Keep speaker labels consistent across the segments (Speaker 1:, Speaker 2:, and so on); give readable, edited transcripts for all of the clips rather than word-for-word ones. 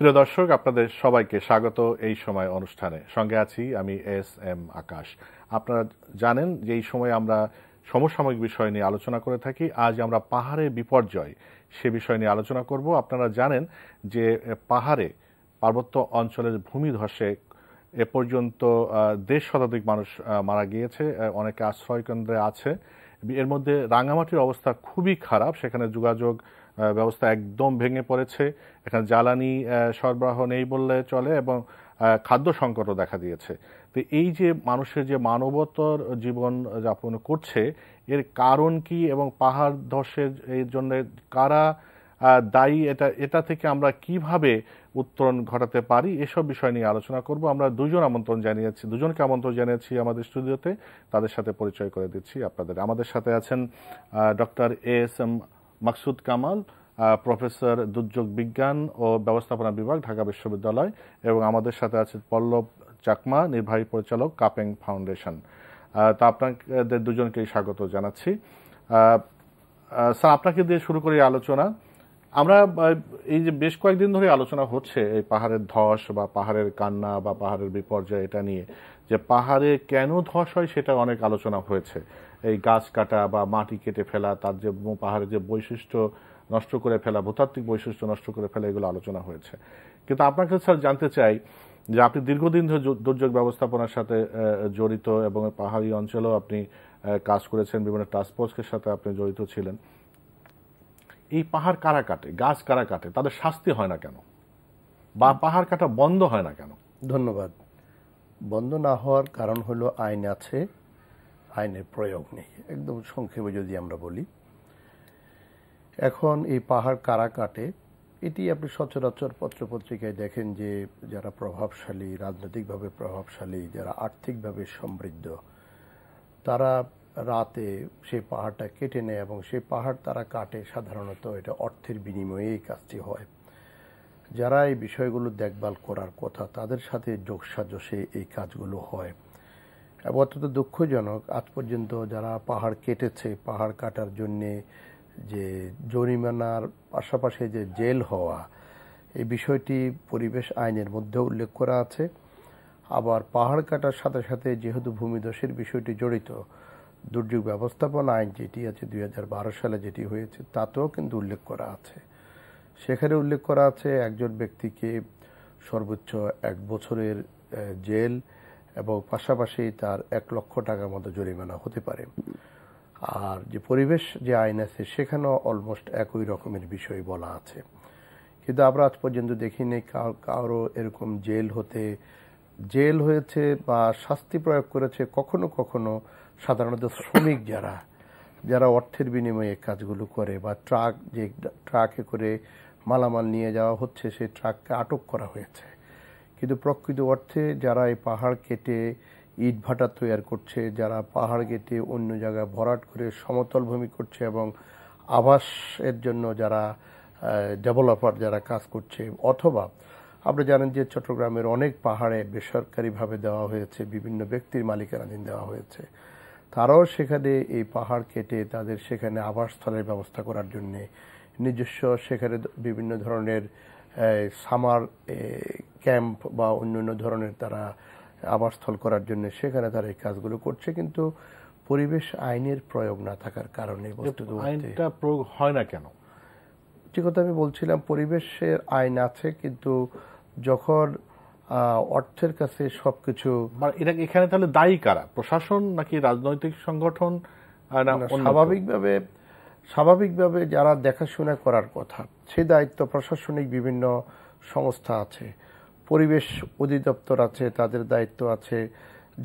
Speaker 1: প্রিয় দর্শক, আপনাদের সবাইকে স্বাগত এই সময় অনুষ্ঠানে। সঙ্গে আছি আমি এস আকাশ। আপনারা জানেন যে এই সময় আমরা সমসাময়িক বিষয় নিয়ে আলোচনা করে থাকি। আজ আমরা পাহাড়ে বিপর্যয় সে বিষয় নিয়ে আলোচনা করব। আপনারা জানেন যে পাহাড়ে পার্বত্য অঞ্চলের ভূমিধসে এ পর্যন্ত 1.5 শতাধিক মানুষ মারা গিয়েছে, অনেকে আশ্রয় কেন্দ্রে আছে। এর মধ্যে রাঙামাটির অবস্থা খুবই খারাপ, সেখানে যোগাযোগ ব্যবস্থা একদম ভেঙে পড়েছে, এখানে জ্বালানি সরবরাহ নেই বললে চলে এবং খাদ্য সংকটও দেখা দিয়েছে। তো এই যে মানুষের যে মানবতর জীবন যাপন করছে, এর কারণ কি এবং পাহাড় ধসের এই জন্য কারা দায়ী, এটা থেকে আমরা কিভাবে উত্তরণ ঘটাতে পারি, এসব বিষয় নিয়ে আলোচনা করব। আমরা দুজনকে আমন্ত্রণ জানিয়েছি আমাদের স্টুডিওতে। তাদের সাথে পরিচয় করে দিচ্ছি আপনাদের। আমাদের সাথে আছেন doctor S Maksud Kamal, professor দুর্যোগ বিজ্ঞান ও ব্যবস্থাপনা বিভাগ, ঢাকা বিশ্ববিদ্যালয়, এবং আমাদের সাথে আছে পল্লব চাকমা, নির্বাহী পরিচালক, কাপেং ফাউন্ডেশন। তা আপনাদের দুজনকেই স্বাগত জানাচ্ছি। স্যার, আপনাকে দিয়ে শুরু করি আলোচনা। আমরা এই যে বেশ কয়েকদিন ধরে আলোচনা হচ্ছে এই পাহাড়ের ধস বা পাহাড়ের কান্না বা পাহাড়ের বিপর্যয়, এটা নিয়ে যে পাহাড়ে কেন ধস হয় সেটা অনেক আলোচনা হয়েছে। এই গাছ কাটা বা মাটি কেটে ফেলা, তার যে পাহাড়ের যে বৈশিষ্ট্য নষ্ট করে ফেলা, ভূতাত্ত্বিক বৈশিষ্ট্য নষ্ট করে ফেলা, এগুলো আলোচনা হয়েছে। কিন্তু আপনার কাছে স্যার জানতে চাই যে আপনি দীর্ঘদিন ধরে দুর্যোগ ব্যবস্থাপনার সাথে জড়িত এবং পাহাড়ি অঞ্চলেও আপনি কাজ করেছেন, বিভিন্ন টাস্কফোর্সের সাথে আপনি জড়িত ছিলেন। এই পাহাড় কারা কাটে, গাছ কারা কাটে, তাদের শাস্তি হয় না কেন, বা পাহাড় কাটা বন্ধ হয় না কেন?
Speaker 2: ধন্যবাদ। বন্ধ না হওয়ার কারণ হলো আইন আছে, আইনের প্রয়োগ নেই। একদম সংক্ষেপে যদি আমরা বলি, এখন এই পাহাড় কারা কাটে, এটি আপনি সচরাচর পত্রপত্রিকায় দেখেন যে যারা প্রভাবশালী, রাজনৈতিকভাবে প্রভাবশালী, যারা আর্থিকভাবে সমৃদ্ধ, তারা রাতে সেই পাহাড়টা কেটে নেয় এবং সেই পাহাড় তারা কাটে। সাধারণত এটা অর্থের বিনিময়ে এই কাজটি হয়। যারা এই বিষয়গুলো দেখভাল করার কথা, তাদের সাথে যোগসাজশে এই কাজগুলো হয়। এবং অত্যন্ত দুঃখজনক, আজ পর্যন্ত যারা পাহাড় কেটেছে, পাহাড় কাটার জন্যে যে জরিমানার পাশাপাশি যে জেল হওয়া, এই বিষয়টি পরিবেশ আইনের মধ্যে উল্লেখ করা আছে। আবার পাহাড় কাটার সাথে সাথে যেহেতু ভূমিধসের বিষয়টি জড়িত, দুর্যোগ ব্যবস্থাপনা আইন যেটি আছে 2012 সালে যেটি হয়েছে, তাতেও কিন্তু উল্লেখ করা আছে। সেখানে উল্লেখ করা আছে একজন ব্যক্তিকে সর্বোচ্চ 1 বছরের জেল এবং পাশাপাশি তার 1 লক্ষ টাকার মতো জরিমানা হতে পারে। আর যে পরিবেশ যে আইন আছে সেখানেও অলমোস্ট একই রকমের বিষয় বলা আছে। কিন্তু আমরা আজ পর্যন্ত দেখিনি কারো এরকম জেল হয়েছে বা শাস্তি প্রয়োগ করেছে। কখনো কখনো সাধারণত শ্রমিক যারা অর্থের বিনিময়ে কাজগুলো করে, বা ট্রাকে করে মালামাল নিয়ে যাওয়া হচ্ছে, সেই ট্রাককে আটক করা হয়েছে। কিন্তু প্রকৃত অর্থে যারা এই পাহাড় কেটে ইট ভাটা তৈরি করছে, যারা পাহাড় কেটে অন্য জায়গায় ভরাট করে সমতল ভূমি করছে এবং আবাসের জন্য যারা ডেভেলপার যারা কাজ করছে, অথবা আপনারা জানেন যে চট্টগ্রামের অনেক পাহাড়ে বেসরকারিভাবে দেওয়া হয়েছে, বিভিন্ন ব্যক্তির মালিকানাধীন দেওয়া হয়েছে, তারাও সেখানে এই পাহাড় কেটে তাদের সেখানে আবাসস্থলের ব্যবস্থা করার জন্যে নিজস্ব সেখানে বিভিন্ন ধরনের সামার ক্যাম্প বা অন্যান্য ধরনের তারা আবাসস্থল করার জন্য সেখানে তারা এই কাজগুলো করছে। কিন্তু পরিবেশ আইনের প্রয়োগ না থাকার কারণে
Speaker 1: আইনটা প্রয়োগ হয় না কেন?
Speaker 2: যে কথা আমি বলছিলাম, পরিবেশের আইন আছে, কিন্তু যখন অর্থের কাছে সবকিছু,
Speaker 1: এখানে তাহলে দায়ী কারা? প্রশাসন নাকি রাজনৈতিক সংগঠন?
Speaker 2: স্বাভাবিকভাবে যারা দেখাশোনা করার কথা, সেই দায়িত্ব প্রশাসনিক বিভিন্ন সংস্থা আছে, পরিবেশ অধিদপ্তর আছে, তাদের দায়িত্ব আছে,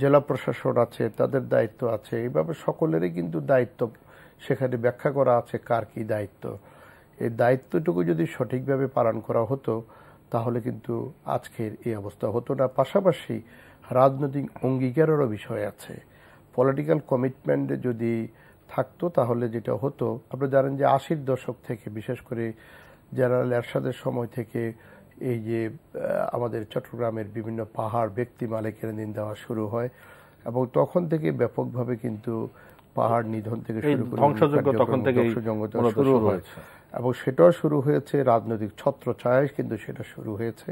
Speaker 2: জেলা প্রশাসন আছে, তাদের দায়িত্ব আছে। এইভাবে সকলেরই কিন্তু দায়িত্ব সেখানে ব্যাখ্যা করা আছে কার কি দায়িত্ব। এই দায়িত্বটুকু যদি সঠিকভাবে পালন করা হতো তাহলে কিন্তু আজকের এই অবস্থা হতো না। পাশাপাশি রাজনৈতিক অঙ্গীকারেরও বিষয় আছে। পলিটিক্যাল কমিটমেন্ট যদি থাকতো তাহলে যেটা হতো, আপনারা জানেন যে 80-র দশক থেকে, বিশেষ করে জেনারেল এরশাদের সময় থেকে এই যে আমাদের চট্টগ্রামের বিভিন্ন পাহাড় ব্যক্তি মালিকানাধীন দেওয়া শুরু হয় এবং তখন থেকে ব্যাপকভাবে কিন্তু পাহাড় নিধন থেকে শুরু করে
Speaker 1: ধ্বংসযজ্ঞ তখন থেকে শুরু হয়।
Speaker 2: এবং সেটাও শুরু হয়েছে রাজনৈতিক ছত্রছায়ায়, কিন্তু সেটা শুরু হয়েছে।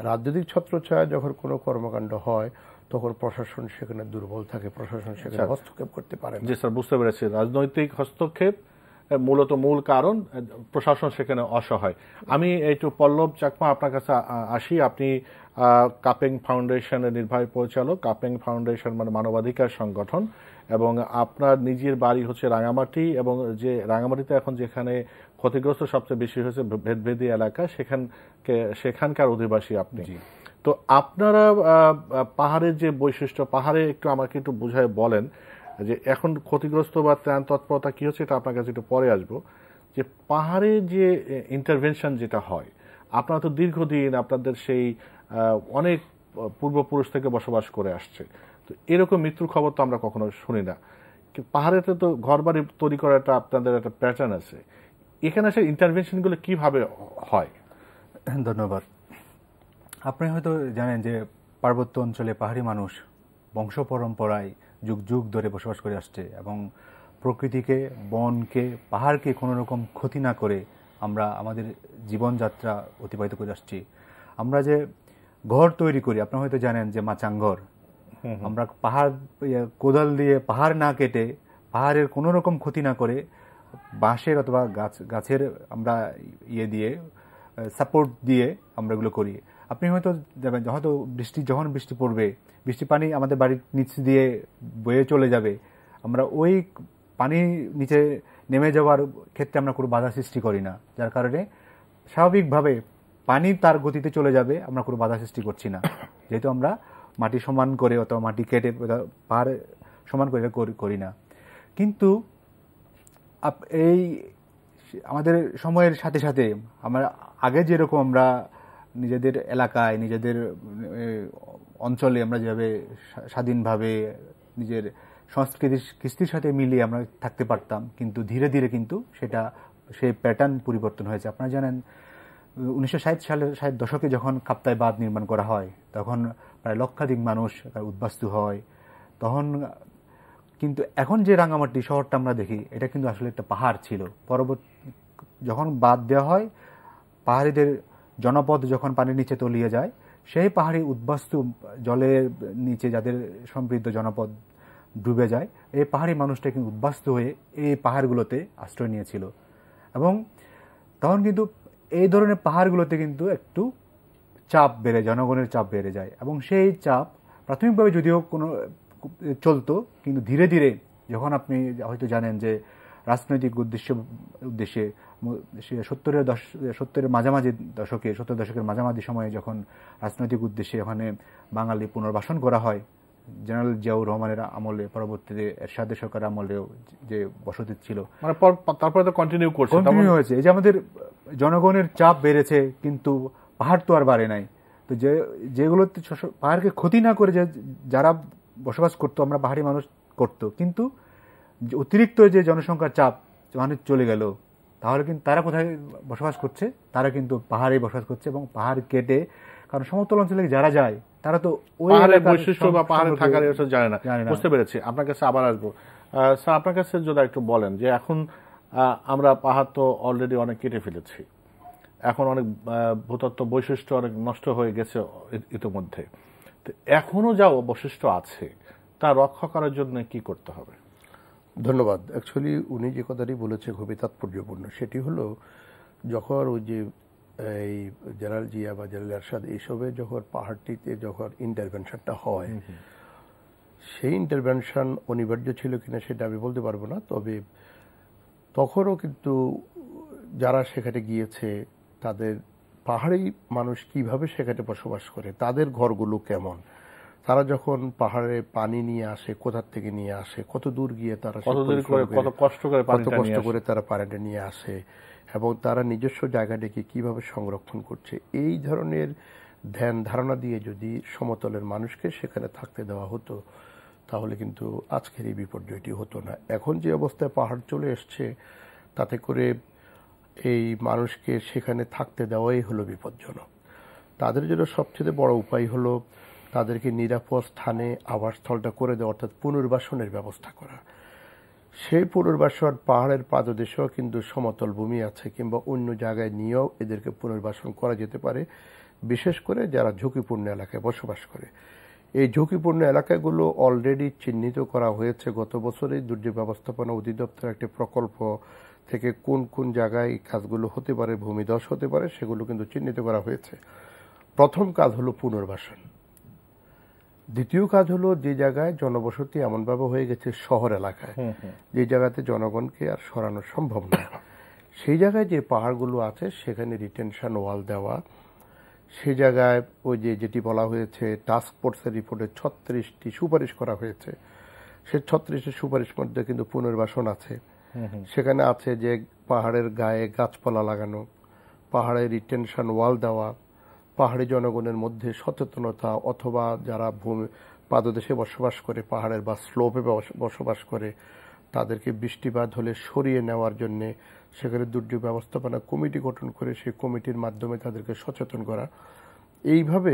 Speaker 2: রাজনৈতিক ছত্রছায়ায় যখন কোনো কর্মকাণ্ড হয় তখন প্রশাসন সেখানে দুর্বল থাকে, প্রশাসন সেখানে হস্তক্ষেপ করতে পারে না।
Speaker 1: জি স্যার, বুঝতে পেরেছি। রাজনৈতিক হস্তক্ষেপ মূলত মূল কারণ, প্রশাসন সেখানে অসহায়। আমি একটু পল্লব চাকমা আপনার কাছে আসি। আপনি কাপেং ফাউন্ডেশনের নির্বাহী পরিচালক। কাপেং ফাউন্ডেশন মানে মানবাধিকার সংগঠন, এবং আপনার নিজের বাড়ি হচ্ছে রাঙামাটি, এবং যে রাঙামাটিতে এখন যেখানে ক্ষতিগ্রস্ত সবচেয়ে বেশি হয়েছে ভেদভেদী এলাকা, সেখানকার অধিবাসী আপনি। তো আপনারা পাহাড়ের যে বৈশিষ্ট্য, পাহাড়ে একটু আমাকে একটু বুঝায় বলেন যে এখন ক্ষতিগ্রস্ত বা ত্রাণ তৎপরতা কি হচ্ছে, এটা আপনার কাছে একটু পরে আসবো। যে পাহাড়ে যে ইন্টারভেনশন যেটা হয়, আপনারা তো দীর্ঘদিন আপনাদের সেই অনেক পূর্বপুরুষ থেকে বসবাস করে আসছে, তো এরকম মৃত্যুর খবর তো আমরা কখনো শুনি না। পাহাড়েতে তো ঘরবাড়ি তৈরি করার আপনাদের একটা প্যাটার্ন আছে, এখানে সেই ইন্টারভেনশনগুলো কিভাবে হয়?
Speaker 3: ধন্যবাদ। আপনি হয়তো জানেন যে পার্বত্য অঞ্চলে পাহাড়ি মানুষ বংশ পরম্পরায় যুগ যুগ ধরে বসবাস করে আসছে, এবং প্রকৃতিকে, বনকে, পাহাড়কে কোনো রকম ক্ষতি না করে আমরা আমাদের জীবনযাত্রা অতিবাহিত করে আসছি। আমরা যে ঘর তৈরি করি, আপনি হয়তো জানেন যে মাচাংঘর, আমরা পাহাড় কোদাল দিয়ে পাহাড় না কেটে, পাহাড়ের কোনো রকম ক্ষতি না করে বাঁশের অথবা গাছের আমরা দিয়ে সাপোর্ট দিয়ে আমরা এগুলো করি। আপনি হয়তো যাবেন, হয়তো যখন বৃষ্টি পড়বে, বৃষ্টি পানি আমাদের বাড়ির নিচ দিয়ে বয়ে চলে যাবে, আমরা ওই পানি নিচে নেমে যাওয়ার ক্ষেত্রে আমরা কোনো বাধা সৃষ্টি করি না, যার কারণে স্বাভাবিকভাবে পানি তার গতিতে চলে যাবে, আমরা কোনো বাধা সৃষ্টি করছি না। যেহেতু আমরা মাটি সমান করে অথবা মাটি কেটে পাহাড় সমান করে করি না। কিন্তু এই আমাদের সময়ের সাথে সাথে আমরা আগে যেরকম আমরা নিজেদের এলাকায়, নিজেদের অঞ্চলে আমরা যেভাবে স্বাধীনভাবে নিজের সংস্কৃতির কৃষ্টির সাথে মিলিয়ে আমরা থাকতে পারতাম, কিন্তু ধীরে ধীরে কিন্তু সেই প্যাটার্ন পরিবর্তন হয়েছে। আপনারা জানেন 1960 সালের 60 দশকে যখন কাপ্তাই বাঁধ নির্মাণ করা হয়, তখন প্রায় লক্ষাধিক মানুষ উদ্বাস্তু হয়। তখন কিন্তু এখন যে রাঙামাটি শহরটা আমরা দেখি, এটা কিন্তু আসলে একটা পাহাড় ছিল। পরবর্তী যখন বাঁধ দেওয়া হয়, পাহাড়িদের জনপদ যখন পানির নিচে তলিয়ে যায়, সেই পাহাড়ি উদ্বাস্তু জলের নিচে যাদের সমৃদ্ধ জনপদ ডুবে যায়, এই পাহাড়ি মানুষটা কিন্তু উদ্বাস্তু হয়ে এই পাহাড়গুলোতে আশ্রয় নিয়েছিল। এবং তখন কিন্তু এই ধরনের পাহাড়গুলোতে কিন্তু একটু চাপ বেড়ে, জনগণের চাপ বেড়ে যায়, এবং সেই চাপ প্রাথমিকভাবে যদিও কোনো চলতো, কিন্তু ধীরে ধীরে যখন আপনি হয়তো জানেন যে রাজনৈতিক উদ্দেশ্যে 70-এর মাঝামাঝি দশকে, 70 দশকের মাঝামাঝি সময়ে যখন রাজনৈতিক উদ্দেশ্যে ওখানে বাঙালি পুনর্বাসন করা হয়, জেনারেল জিয়াউর রহমানের আমলে, পরবর্তীতে এরশাদের সরকারের আমলেও যে বসতি ছিল,
Speaker 1: মানে তারপরে তো কন্টিনিউ
Speaker 3: হয়েছে। এই যে আমাদের জনগণের চাপ বেড়েছে, কিন্তু পাহাড় তো আর বাড়ে নাই। তো যেগুলোতে পাহাড়কে ক্ষতি না করে যারা বসবাস করতো, আমরা পাহাড়ি মানুষ করতো, কিন্তু অতিরিক্ত যে জনসংখ্যার চাপ যখন চলে গেল, তাহলে কিন্তু তারা কোথায় বসবাস করছে? তারা কিন্তু পাহাড়ে বসবাস করছে, এবং পাহাড় কেটে, কারণ সমতল অঞ্চলে যারা যায় তারা তো ওই
Speaker 1: বৈশিষ্ট্য বা পাহাড়ে থাকার জানে না। বুঝতে পেরেছি। আপনার কাছে আবার আসবো। স্যার, আপনার কাছে যদি একটু বলেন যে এখন আমরা পাহাড় তো অলরেডি অনেক কেটে ফেলেছি, এখন অনেক ভূতত্ত্ব বৈশিষ্ট্য অনেক নষ্ট হয়ে গেছে ইতিমধ্যে, তো এখনো যা বৈশিষ্ট্য আছে তা রক্ষা করার জন্য কি করতে হবে?
Speaker 2: ধন্যবাদ। অ্যাকচুয়ালি উনি যে কথাটি বলেছে খুবই তাৎপর্যপূর্ণ। সেটি হলো, যখন ওই যে এই জেনারেল জিয়া বা জেনারেল এরশাদ এইসবের যখন পাহাড়টিতে যখন ইন্টারভেনশনটা হয়, সেই ইন্টারভেনশন অনিবার্য ছিল কিনা সেটা আমি বলতে পারবো না। তবে তখনও কিন্তু যারা সেখানে গিয়েছে, তাদের পাহাড়ি মানুষ কিভাবে সেখানে বসবাস করে, তাদের ঘরগুলো কেমন, তারা যখন পাহাড়ে পানি নিয়ে আসে, কোথার থেকে নিয়ে আসে, কত দূর গিয়ে তারা
Speaker 1: কত কষ্ট করে
Speaker 2: তারা পানিটা নিয়ে আসে, এবং তারা নিজস্ব জায়গাটাকে কিভাবে সংরক্ষণ করছে, এই ধরনের ধ্যান ধারণা দিয়ে যদি সমতলের মানুষকে সেখানে থাকতে দেওয়া হতো, তাহলে কিন্তু আজকের এই বিপর্যয়টি হতো না। এখন যে অবস্থায় পাহাড় চলে এসছে, তাতে করে এই মানুষকে সেখানে থাকতে দেওয়াই হলো বিপজ্জনক। তাদের জন্য সবচেয়ে বড় উপায় হলো তাদেরকে নিরাপদ স্থানে আবাসস্থলটা করে দেওয়া, অর্থাৎ পুনর্বাসনের ব্যবস্থা করা। সেই পুনর্বাসন পাহাড়ের পাদদেশেও কিন্তু সমতল ভূমি আছে কিংবা অন্য জায়গায় নিয়েও এদেরকে পুনর্বাসন করা যেতে পারে, বিশেষ করে যারা ঝুঁকিপূর্ণ এলাকায় বসবাস করে। এই ঝুঁকিপূর্ণ এলাকাগুলো অলরেডি চিহ্নিত করা হয়েছে। গত বছরেই দুর্যোগ ব্যবস্থাপনা অধিদপ্তর একটি প্রকল্প থেকে কোন কোন জায়গায় কাজগুলো হতে পারে, ভূমিধস হতে পারে, সেগুলো কিন্তু চিহ্নিত করা হয়েছে। প্রথম কাজ হলো পুনর্বাসন। দ্বিতীয় কাজ হলো যে জায়গায় জনবসতি এমনভাবে হয়ে গেছে শহর এলাকায়, যে জায়গাতে জনগণকে আর সরানো সম্ভব না, সেই জায়গায় যে পাহাড়গুলো আছে সেখানে রিটেনশন ওয়াল দেওয়া। সেই জায়গায় ওই যেটি বলা হয়েছে টাস্ক ফোর্সের রিপোর্টে 36টি সুপারিশ করা হয়েছে, সে 36টি সুপারিশ মধ্যে কিন্তু পুনর্বাসন আছে। সেখানে আছে যে পাহাড়ের গায়ে গাছপালা লাগানো, পাহাড়ে রিটেনশন ওয়াল দেওয়া, পাহাড়ি জনগণের মধ্যে সচেতনতা, অথবা যারা পাদদেশে বসবাস করে, পাহাড়ের বা স্লোপে বসবাস করে, তাদেরকে বৃষ্টিপাত হলে সরিয়ে নেওয়ার জন্য সেখানে দুর্যোগ ব্যবস্থাপনা কমিটি গঠন করে সেই কমিটির মাধ্যমে তাদেরকে সচেতন করা। এইভাবে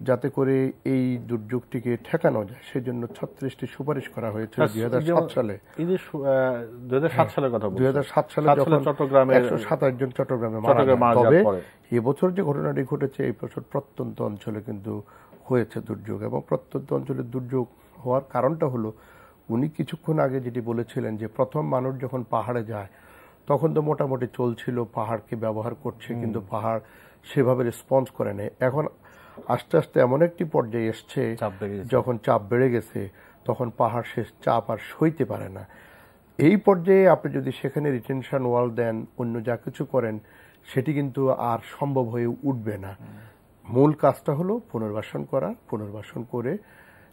Speaker 2: যাতে করে এই দুর্যোগটিকে ঠেকানো যায় সেজন্য 36টি সুপারিশ করা হয়েছে 2007 সালে।
Speaker 1: 2007 সালের কথা বলছি।
Speaker 2: 2007 সালে যখন চট্টগ্রামে 127 জন চট্টগ্রামে মারা যায়। তবে এবছর যে ঘটনাটি ঘটেছে, এই বছর প্রত্যন্ত অঞ্চলে কিন্তু হয়েছে দুর্যোগ, এবং প্রত্যন্ত অঞ্চলে দুর্যোগ হওয়ার কারণটা হলো উনি কিছুক্ষণ আগে যেটি বলেছিলেন যে প্রথম মানুষ যখন পাহাড়ে যায় তখন তো মোটামুটি চলছিল, পাহাড়কে ব্যবহার করছে, কিন্তু পাহাড় সেভাবে রেসপন্স করে নেই। এখন আস্তে আস্তে এমন একটি পর্যায়ে এসছে যখন চাপ বেড়ে গেছে, তখন পাহাড় সে চাপ আর সইতে পারে না। এই পর্যায়ে আপনি যদি সেখানে রিটেনশন ওয়াল দেন, অন্য যা কিছু করেন, সেটি কিন্তু আর সম্ভব হয়ে উঠবে না। মূল কাজটা হলো পুনর্বাসন করা, পুনর্বাসন করে,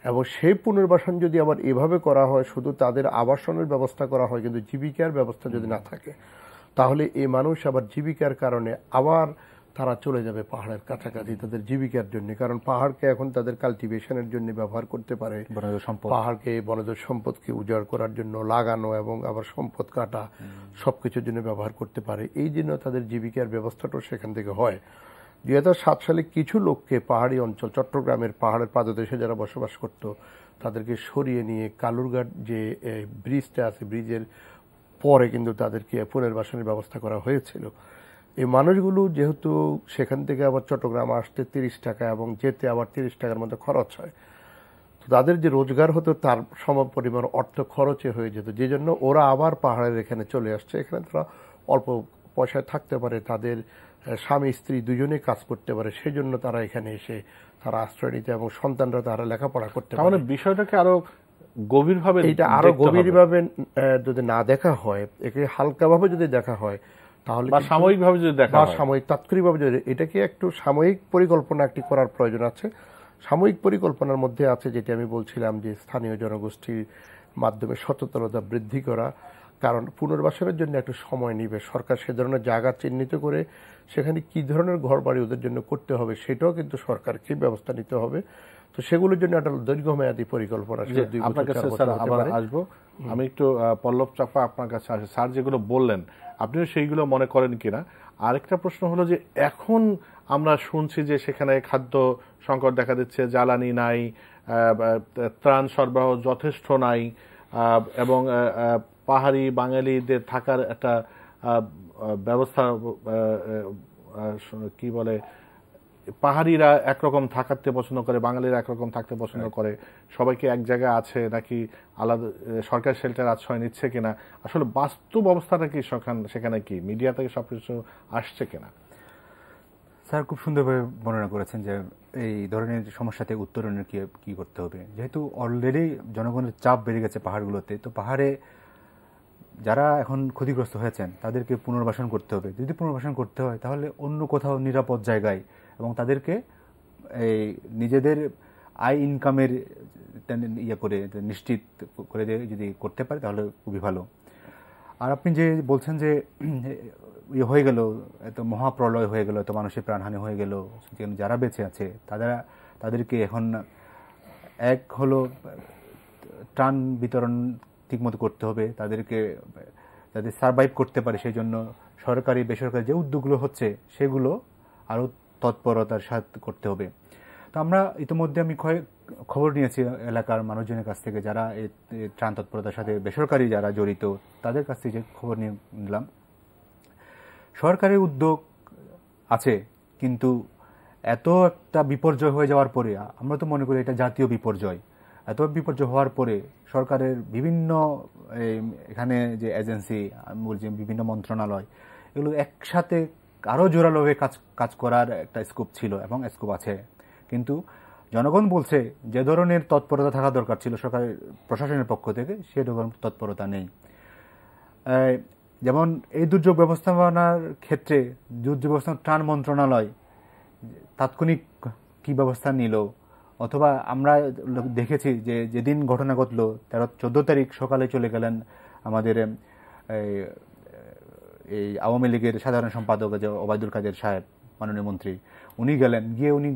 Speaker 2: এবং সেই পুনর্বাসন যদি আবার এভাবে করা হয়, শুধু তাদের আবাসনের ব্যবস্থা করা হয় কিন্তু জীবিকার ব্যবস্থা যদি না থাকে, তাহলে এই মানুষ আবার জীবিকার কারণে আবার তারা চলে যাবে পাহাড়ের কাছাকাছি তাদের জীবিকার জন্য। কারণ পাহাড়কে এখন তাদের কাল্টিভেশনের জন্য ব্যবহার করতে পারে, পাহাড়কে বনজ সম্পদকে উজাড় করার জন্য লাগানো এবং আবার সম্পদ কাটা সবকিছুর জন্য ব্যবহার করতে পারে। এই জন্য তাদের জীবিকার ব্যবস্থাটাও সেখান থেকে হয়। 2007 সালে কিছু লোককে পাহাড়ি অঞ্চল, চট্টগ্রামের পাহাড়ের পাদদেশে যারা বসবাস করত, তাদেরকে সরিয়ে নিয়ে কালুরঘাট যে ব্রিজটা আছে, ব্রিজের পরে কিন্তু তাদেরকে পুনর্বাসনের ব্যবস্থা করা হয়েছিল। এই মানুষগুলো যেহেতু সেখান থেকে আবার চট্টগ্রাম আসতে 30 টাকা এবং যেতে আবার 30 টাকার মধ্যে খরচ হয়, তো তাদের যে রোজগার হতো তার সম পরিমাণ অর্থ খরচে হয়ে যেত, যে জন্য ওরা আবার পাহাড়ের এখানে চলে আসছে। এখানে তারা অল্প পয়সায় থাকতে পারে, তাদের স্বামী স্ত্রী দুজনেই কাজ করতে পারে, সেই জন্য তারা এখানে এসে তারা আশ্রয় নিতে এবং সন্তানরা তারা লেখাপড়া করতে পারে।
Speaker 1: মানে বিষয়টাকে আরো গভীরভাবে,
Speaker 2: এটা আরো গভীরভাবে যদি না দেখা হয়, একে হালকাভাবে যদি দেখা হয়, তাহলে
Speaker 1: সাময়িকভাবে যদি দেখা হয়,
Speaker 2: সাময়িক তাৎক্ষণিকভাবে যদি, এটাকে একটু সাময়িক পরিকল্পনা একটি করার প্রয়োজন আছে। সাময়িক পরিকল্পনার মধ্যে আছে যেটি আমি বলছিলাম যে স্থানীয় জনগোষ্ঠীর মাধ্যমে সচেতনতা বৃদ্ধি করা, কারণ পুনর্বাসনের জন্য একটু সময় নেবে। সরকার সে ধরনের জায়গা চিহ্নিত করে সেখানে কি ধরনের ঘর বাড়ি ওদের জন্য করতে হবে সেটাও কিন্তু সরকারকে ব্যবস্থা নিতে হবে। তো সেগুলোর জন্য একটা দীর্ঘমেয়াদী পরিকল্পনা।
Speaker 1: আপনার কাছে স্যার আবার আসবো, আমি একটু পল্লব চাপা আপনার কাছে আসে। স্যার যেগুলো বললেন আপনিও সেইগুলো মনে করেন কিনা। আরেকটা প্রশ্ন হলো যে এখন আমরা শুনছি যে সেখানে খাদ্য সংকট দেখা দিচ্ছে, জ্বালানি নাই, ত্রাণ সরবরাহ যথেষ্ট নাই, এবং পাহাড়ি বাঙালিদের থাকার একটা ব্যবস্থা, কি বলে, পাহাড়িরা একরকম থাকতে পছন্দ করে, বাঙালিরা একরকম থাকতে পছন্দ করে, সবাইকে এক জায়গায় আছে নাকি আলাদা সরকার শেল্টার আশ্রয় নিচ্ছে কিনা, আসলে বাস্তব অবস্থাটা কি সেখানে, কি মিডিয়া থেকে সবকিছু আসছে কিনা?
Speaker 3: স্যার খুব সুন্দরভাবে বর্ণনা করেছেন যে এই ধরনের সমস্যাতে উত্তরণের কি করতে হবে। যেহেতু অলরেডি জনগণের চাপ বেড়ে গেছে পাহাড়গুলোতে, তো পাহাড়ে যারা এখন ক্ষতিগ্রস্ত হয়েছেন তাদেরকে পুনর্বাসন করতে হবে। যদি পুনর্বাসন করতে হয় তাহলে অন্য কোথাও নিরাপদ জায়গায়, এবং তাদেরকে এই নিজেদের আয় ইনকামের করে নিশ্চিত করে যদি করতে পারে তাহলে খুবই ভালো। আর আপনি যে বলছেন যে হয়ে গেল, এত মহাপ্রলয় হয়ে গেল, এত মানুষের প্রাণহানি হয়ে গেল, যারা বেঁচে আছে তাদেরকে এখন এক হলো ত্রাণ বিতরণ ঠিকমতো করতে হবে, তাদেরকে যাতে সারভাইভ করতে পারে সেই জন্য সরকারি বেসরকারি যে উদ্যোগগুলো হচ্ছে সেগুলো আরও তৎপরতার সাথে করতে হবে। তো আমরা ইতিমধ্যে আমি খবর নিয়েছি এলাকার মানুষজনের কাছ থেকে, যারা এই ত্রাণ তৎপরতার সাথে বেসরকারি যারা জড়িত তাদের কাছ থেকে যে খবর নিলাম, সরকারের উদ্যোগ আছে, কিন্তু এত একটা বিপর্যয় হয়ে যাওয়ার পরে, আমরা তো মনে করি এটা জাতীয় বিপর্যয়, এত বিপর্যয় হওয়ার পরে সরকারের বিভিন্ন এখানে যে এজেন্সি, আমি বলছি বিভিন্ন মন্ত্রণালয়, এগুলো একসাথে আরও জোরালোভাবে কাজ করার একটা স্কোপ ছিল এবং স্কোপ আছে। কিন্তু জনগণ বলছে যে ধরনের তৎপরতা থাকা দরকার ছিল সরকারের প্রশাসনের পক্ষ থেকে, সে ধরনের তৎপরতা নেই। যেমন এই দুর্যোগ ব্যবস্থাপনার ক্ষেত্রে দুর্যোগ ব্যবস্থাপনা ত্রাণ মন্ত্রণালয় তাৎক্ষণিক কি ব্যবস্থা নিল, অথবা আমরা দেখেছি যে যেদিন ঘটনা ঘটলো 14 তারিখ সকালে চলে গেলেন আমাদের এই আওয়ামী লীগের সাধারণ সম্পাদক যে ওবায়দুল কাদের সাহেব, মাননীয় মন্ত্রী, উনি গেলেন, গিয়ে উনি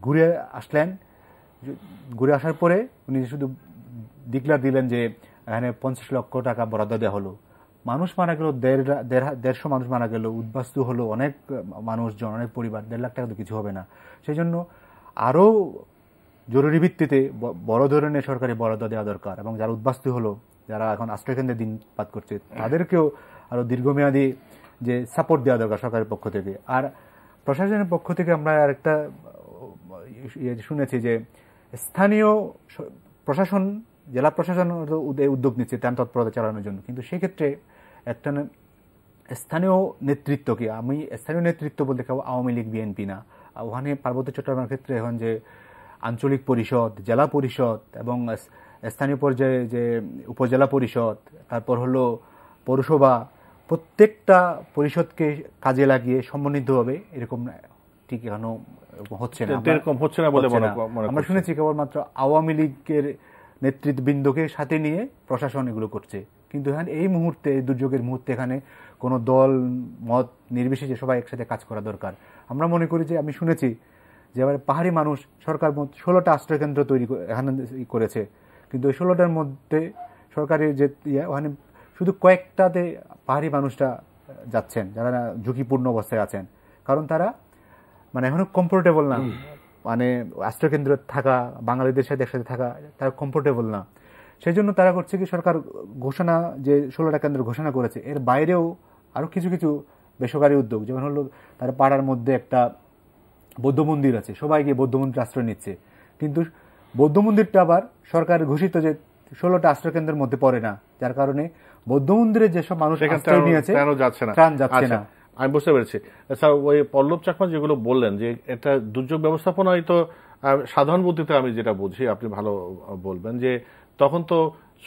Speaker 3: ঘুরে আসলেন। ঘুরে আসার পরে উনি শুধু ডিক্লেয়ার দিলেন যে এখানে 50 লক্ষ টাকা বরাদ্দ দেওয়া হলো। মানুষ মারা গেল, 150 মানুষ মারা গেল, উদ্বাস্তু হলো অনেক মানুষজন, অনেক পরিবার, 1.5 লাখ টাকা তো কিছু হবে না। সেই জন্য আরও জরুরি ভিত্তিতে বড় ধরনের সরকারি বরাদ্দ দেওয়া দরকার, এবং যারা উদ্বাস্তু হলো, যারা এখন আশ্রয়কেন্দ্রে দিনপাত করছে, তাদেরকেও আরও দীর্ঘমেয়াদী যে সাপোর্ট দেওয়া দরকার সরকারের পক্ষ থেকে। আর প্রশাসনের পক্ষ থেকে আমরা আরেকটা শুনেছি যে স্থানীয় প্রশাসন, জেলা প্রশাসন উদ্যোগ নিচ্ছে ত্রাণ তৎপরতা চালানোর জন্য, কিন্তু সেক্ষেত্রে একটা স্থানীয় নেতৃত্বকে, আমি স্থানীয় নেতৃত্ব বলতে কেউ আওয়ামী লীগ বিএনপি না, ওখানে পার্বত্য চট্টগ্রামের ক্ষেত্রে এখন যে আঞ্চলিক পরিষদ, জেলা পরিষদ এবং স্থানীয় পর্যায়ে যে উপজেলা পরিষদ, তারপর হলো পৌরসভা, প্রত্যেকটা পরিষদকে কাজে লাগিয়ে সমন্বিতভাবে এরকম ঠিক এখনো হচ্ছে না বলে আমরা শুনেছি। কেবলমাত্র আওয়ামী লীগের নেতৃবৃন্দকে সাথে নিয়ে প্রশাসন এগুলো করছে, কিন্তু এখানে এই মুহূর্তে, দুর্যোগের মুহূর্তে এখানে কোনো দল মত নির্বিশেষে সবাই একসাথে কাজ করা দরকার। আমরা মনে করি যে, আমি শুনেছি যে এবার পাহাড়ি মানুষ, সরকার 16টা আশ্রয়কেন্দ্র তৈরি এখানে করেছে, কিন্তু ওই 16টার মধ্যে সরকারের যে ওখানে শুধু কয়েকটাতে পাহাড়ি মানুষরা যাচ্ছেন, যারা ঝুঁকিপূর্ণ অবস্থায় আছেন, কারণ তারা মানে এখনো কমফোর্টেবল না, মানে আশ্রয়কেন্দ্র থাকা, বাঙালিদের সাথে একসাথে থাকা, তারা কমফোর্টেবল না। সেই জন্য তারা করছে কি, সরকার ঘোষণা যে 16টা কেন্দ্র ঘোষণা করেছে, এর বাইরেও আরও কিছু কিছু বেসরকারি উদ্যোগ, যেমন হলো তার পাড়ার মধ্যে একটা বৌদ্ধ মন্দির আছে, সবাই গিয়ে বৌদ্ধ মন্দির আশ্রয় নিচ্ছে, কিন্তু বৌদ্ধ মন্দিরটা আবার সরকার ঘোষিত যে 16টা আশ্রয়কেন্দ্রের মধ্যে পড়ে না, যার কারণে বৌদ্ধ মন্দিরে যেসব মানুষ আশ্রয় নিয়েছে ত্রাণ যাচ্ছে না।
Speaker 1: আমি বুঝতে পেরেছি স্যার। ওই পল্লব চাকমা যেগুলো বললেন যে এটা দুর্যোগ ব্যবস্থাপনায়, তো সাধারণ বুদ্ধিতে আমি যেটা বুঝি, আপনি ভালো বলবেন, যে তখন তো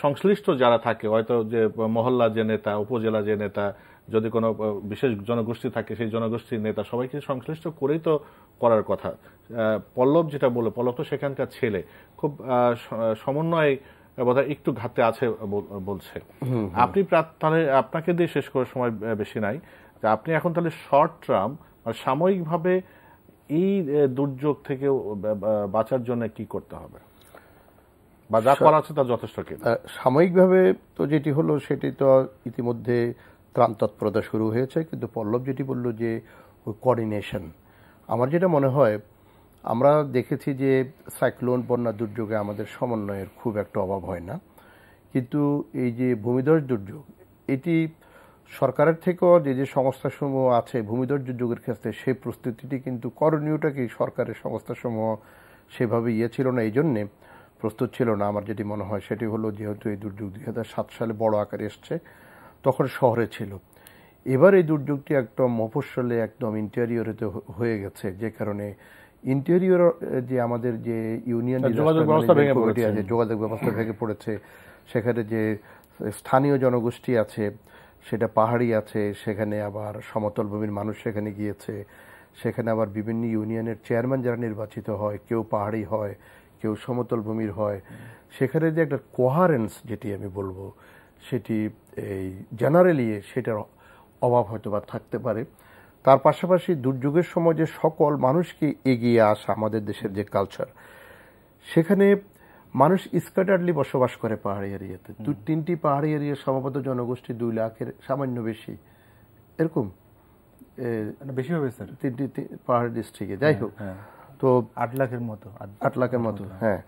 Speaker 1: সংশ্লিষ্ট যারা থাকে, হয়তো যে মহল্লা যে নেতা, উপজেলা যে নেতা, যদি কোনো বিশেষ জনগোষ্ঠী থাকে, সেই জনগোষ্ঠীর নেতা সবাইকে সংশ্লিষ্ট করেই তো করার কথা। পল্লব যেটা বললো, পল্লব তো সেখানকার ছেলে, খুব সমন্বয় বোধহয় একটু ঘাটতে আছে বলছে। আপনি তাহলে আপনাকে দিয়ে শেষ করার সময় বেশি নাই, আপনি এখন তাহলে শর্ট টার্ম সাময়িকভাবে এই দুর্যোগ থেকে বাঁচার জন্য কি করতে হবে, বা যা করা আছে তা যথেষ্ট কিনা?
Speaker 2: সাময়িকভাবে তো যেটি হলো সেটি তো ইতিমধ্যে ত্রাণ তৎপরতা শুরু হয়েছে, কিন্তু পল্লব যেটি বলল যে কোঅর্ডিনেশন, আমার যেটা মনে হয়, আমরা দেখেছি যে সাইক্লোন, বন্যা দুর্যোগে আমাদের সমন্বয়ের খুব একটা অভাব হয় না, কিন্তু এই যে ভূমিধস দুর্যোগ, এটি সরকারের থেকেও যে সংস্থাসমূহ আছে ভূমিধস দুর্যোগের ক্ষেত্রে, সেই প্রস্তুতিটি কিন্তু করণীয়টা কি সরকারের সংস্থাসমূহ সেভাবে ছিল না, এই জন্যে প্রস্তুত ছিল না। আমার যেটি মনে হয় সেটি হলো, যেহেতু এই দুর্যোগ 2007 সালে বড় আকারে এসছে, তখন শহরে ছিল, এবার এই দুর্যোগটি একদম মফস্বলে, একদম ইন্টেরিয়রেতে হয়ে গেছে, যে কারণে ইন্টেরিয়র যে আমাদের যে ইউনিয়ন যোগাযোগ ব্যবস্থা ভেঙে পড়েছে, সেখানে যে স্থানীয় জনগোষ্ঠী আছে, সেটা পাহাড়ি আছে, সেখানে আবার সমতল ভূমির মানুষ সেখানে গিয়েছে, সেখানে আবার বিভিন্ন ইউনিয়নের চেয়ারম্যান যারা নির্বাচিত হয়, কেউ পাহাড়ি হয়, কেউ সমতল ভূমির হয়, সেখানে যে একটা কোহারেন্স, যেটি আমি বলবো, সেটি এই জেনারেলি সেটার অভাব হয়তো বা থাকতে পারে। তার পাশাপাশি দুর্যোগের সময় যে সকল মানুষকে এগিয়ে আসা, আমাদের দেশের যে কালচার, সেখানে মানুষ স্ক্যাটার্ডলি বসবাস করে পাহাড়ি এরিয়াতে। 2-3টি পাহাড়ি এরিয়া সম্ভবত জনগোষ্ঠী 2 লাখের সামান্য বেশি, এরকম
Speaker 3: বেশি হবে স্যার
Speaker 2: 3টি পাহাড়ি ডিস্ট্রিক্টে। যাই হোক, তো
Speaker 3: 8 লাখের মতো
Speaker 2: 8 লাখের মতো, হ্যাঁ।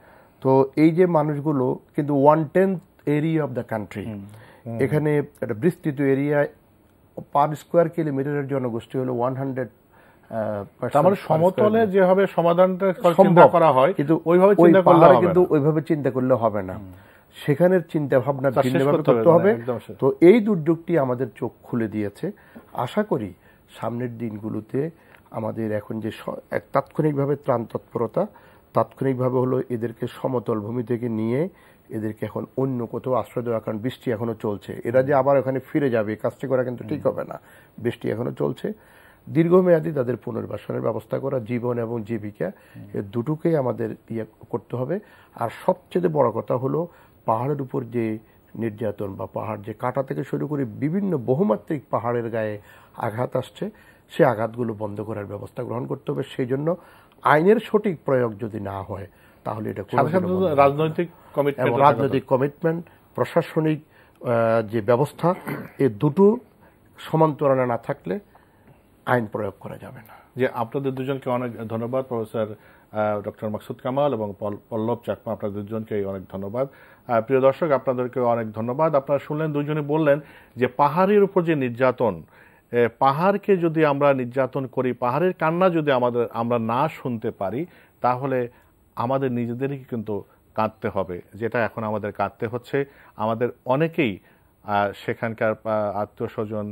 Speaker 2: তো এই যে মানুষগুলো কিন্তু 1/10 এরিয়া অফ দ্য কান্ট্রি, এখানে একটা বিস্তৃত এরিয়ায় পার স্কোয়ার কিলোমিটারের জনগোষ্ঠী হলো 100।
Speaker 1: আমার সমতলে যেভাবে সমাধানটা চিন্তা করা হয় কিন্তু ওইভাবে চিন্তা করলে হবে না,
Speaker 2: কিন্তু ওইভাবে চিন্তা করলে হবে না, সেখানের চিন্তা ভাবনা ভিন্নভাবে করতে হবে। তো এই দুর্যোগটি আমাদের চোখ খুলে দিয়েছে। আশা করি সামনের দিনগুলোতে আমাদের এখন যে তাৎক্ষণিকভাবে ত্রাণ তৎপরতা, তাৎক্ষণিকভাবে হলো এদেরকে সমতল ভূমি থেকে নিয়ে এদেরকে এখন অন্য কোথাও আশ্রয় দেওয়া, কারণ বৃষ্টি এখনো চলছে, এরা যে আবার ওখানে ফিরে যাবে কাজটি করা কিন্তু ঠিক হবে না, বৃষ্টি এখনো চলছে। দীর্ঘমেয়াদী তাদের পুনর্বাসনের ব্যবস্থা করা, জীবন এবং জীবিকা এ দুটোকেই আমাদের করতে হবে। আর সবচেয়ে বড় কথা হলো পাহাড়ের উপর যে নির্যাতন বা পাহাড় যে কাটা থেকে শুরু করে বিভিন্ন বহুমাত্রিক পাহাড়ের গায়ে আঘাত আসছে, সে আঘাতগুলো বন্ধ করার ব্যবস্থা গ্রহণ করতে হবে। সেই জন্য আইনের সঠিক প্রয়োগ যদি না হয় তাহলে এটা রাজনৈতিক কমিটমেন্ট, প্রশাসনিক যে ব্যবস্থা, এ দুটো সমান্তরালে না থাকলে আইন প্রয়োগ করা যাবে না।
Speaker 1: যে আপনাদের দুজনকে অনেক ধন্যবাদ, প্রফেসর ডক্টর মাকসুদ কামাল এবং পল্লব চাকমা, আপনাদের দুজনকে অনেক ধন্যবাদ। প্রিয় দর্শক, আপনাদেরকে অনেক ধন্যবাদ। আপনারা শুনলেন, দুজনে বললেন যে পাহাড়ের উপর যে নির্যাতন, পাহাড়কে যদি আমরা নির্যাতন করি, পাহাড়ের কান্না যদি আমরা না শুনতে পারি, তাহলে আমাদের নিজেদেরই কিন্তু কাঁদতে হবে, যেটা এখন আমাদের কাঁদতে হচ্ছে। আমাদের অনেকেই সেখানকার আত্মীয় স্বজন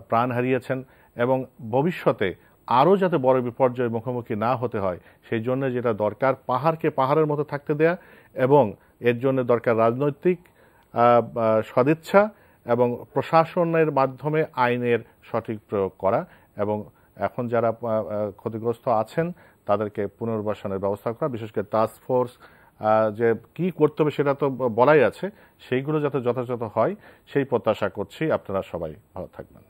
Speaker 1: প্রাণ হারিয়েছেন এবং ভবিষ্যতে আরও যাতে বড় বিপর্যয়ের মুখোমুখি না হতে হয়, সেই জন্য যেটা দরকার, পাহাড়কে পাহাড়ের মতো থাকতে দেয়া, এবং এর জন্য দরকার রাজনৈতিক সদিচ্ছা এবং প্রশাসনের মাধ্যমে আইনের সঠিক প্রয়োগ করা, এবং এখন যারা ক্ষতিগ্রস্ত আছেন তাদেরকে পুনর্বাসনের ব্যবস্থা করা, বিশেষ করে টাস্ক ফোর্স যে কি করতে হবে সেটা তো বলাই আছে, সেইগুলো যাতে যথাযথ হয় সেই প্রত্যাশা করছি। আপনারা সবাই ভালো থাকবেন।